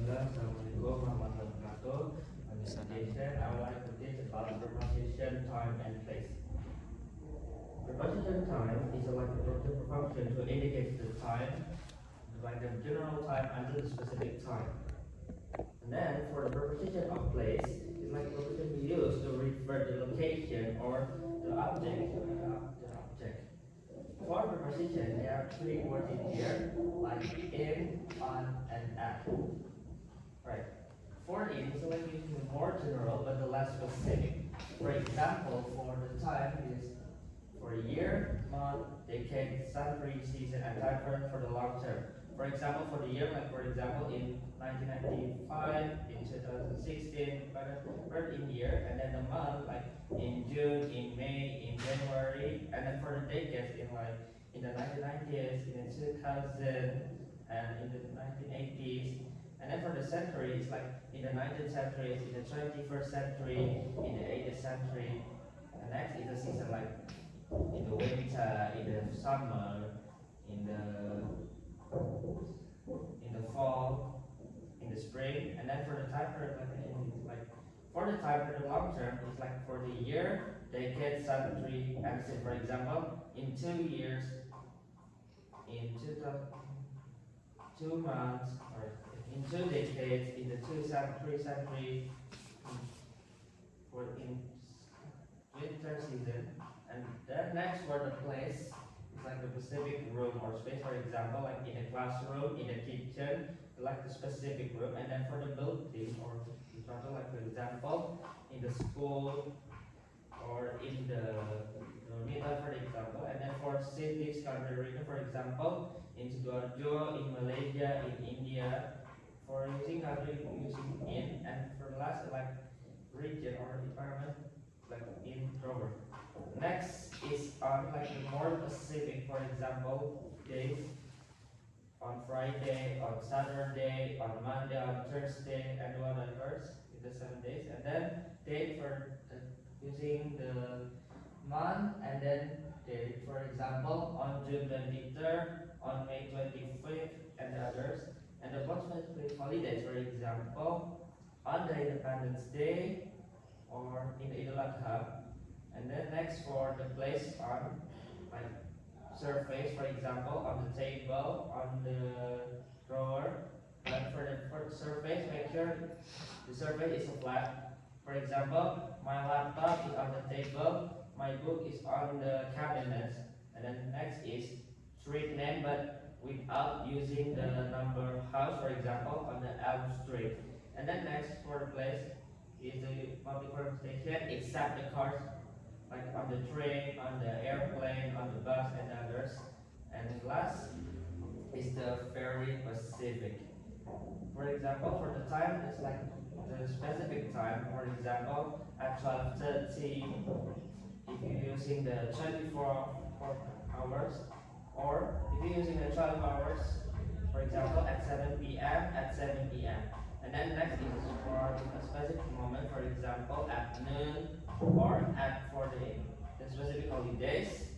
Assalamualaikum warahmatullahi wabarakatuh. On this occasion, I would like to teach about preposition time and place. Preposition time is like a particular function to indicate the time, like the general time until the specific time. And then for the preposition of place, it's like a preposition we use to refer the location or the object. For preposition, there are three words in here, like in, on, and at. Right. For in, so like using the more general but the less specific. For example, for the time is for a year, month, decade, century, season, and time for the long term. For example, for the year, like for example, in 1995, in 2016, but in year, and then the month, like in June, in May, in January, and then for the decades, in the 1990s, in the 2000, and in the 1980s, and then for the century, it's like in the 19th century, in the 21st century, in the 80th century, and next is the season, like in the winter, in the summer, in the fall, in the spring, and then for the time period, like for the time period long term, it's like for the year, decade, century, and say for example, in 2 years, in 2 months, or in 2 decades, in the 3 century, for in winter season, and then next for the place, it's like the specific room or space, for example, like in a classroom, in a kitchen, like the specific room, and then for the building or like for example, in the school or in the middle, for example, and then for cities, country, region, for example, in Sidoarjo, in Malaysia, in India, for using country, using in, and for last like region or environment, like in Robert. Next is on like the more specific, for example, days on Friday, on Saturday, on Monday, on Thursday, and whatever in the 7 days, and then date for using the month, and then date, for example, on June 23rd, on May 25th, and the others, and the most specific holidays, for example, on the Independence Day or in the Idul Adha. And then next for the place on like surface, for example, on the table, on the drawer. But for the surface, make sure the surface is a flat. For example, my laptop is on the table, my book is on the cabinet. And then next is street name, but without using the number house, for example, on the Elm Street. And then next for the place is the public transportation, except the cars, like on the train, on the airplane, on the bus, and others. And last is the very specific. For example, for the time, it's like the specific time. For example, at 12:30, if you're using the 24 hours, or if you're using the 12 hours, for example, at 7 p.m., at 7 p.m. And then next is for a specific moment, for example, at noon or at for the specific holidays,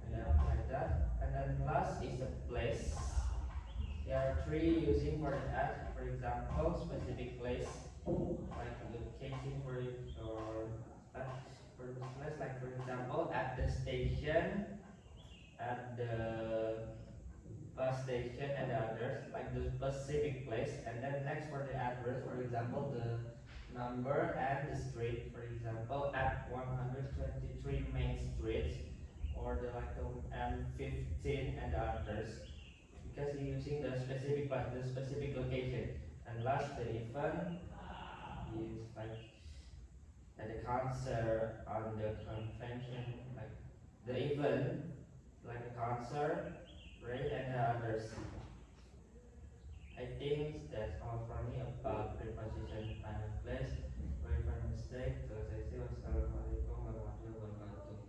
and then like that. And then last is the place. There are 3 using for the at, for example, specific place, like location for it, or for the place, like for example, at the station, at the bus station, and the others, like the specific place. And then next for the address, for example, the number and the street, for example, at 123 Main Street, or the like the M15 and the others, because you're using the specific place, the specific location. And last, the event is like at the concert, on the convention, like the event, like a concert, right, and the others. I think that's all from me about preposition time and place. Sorry for mistake. Terima kasih. Wassalamualaikum warahmatullahi wabarakatuh.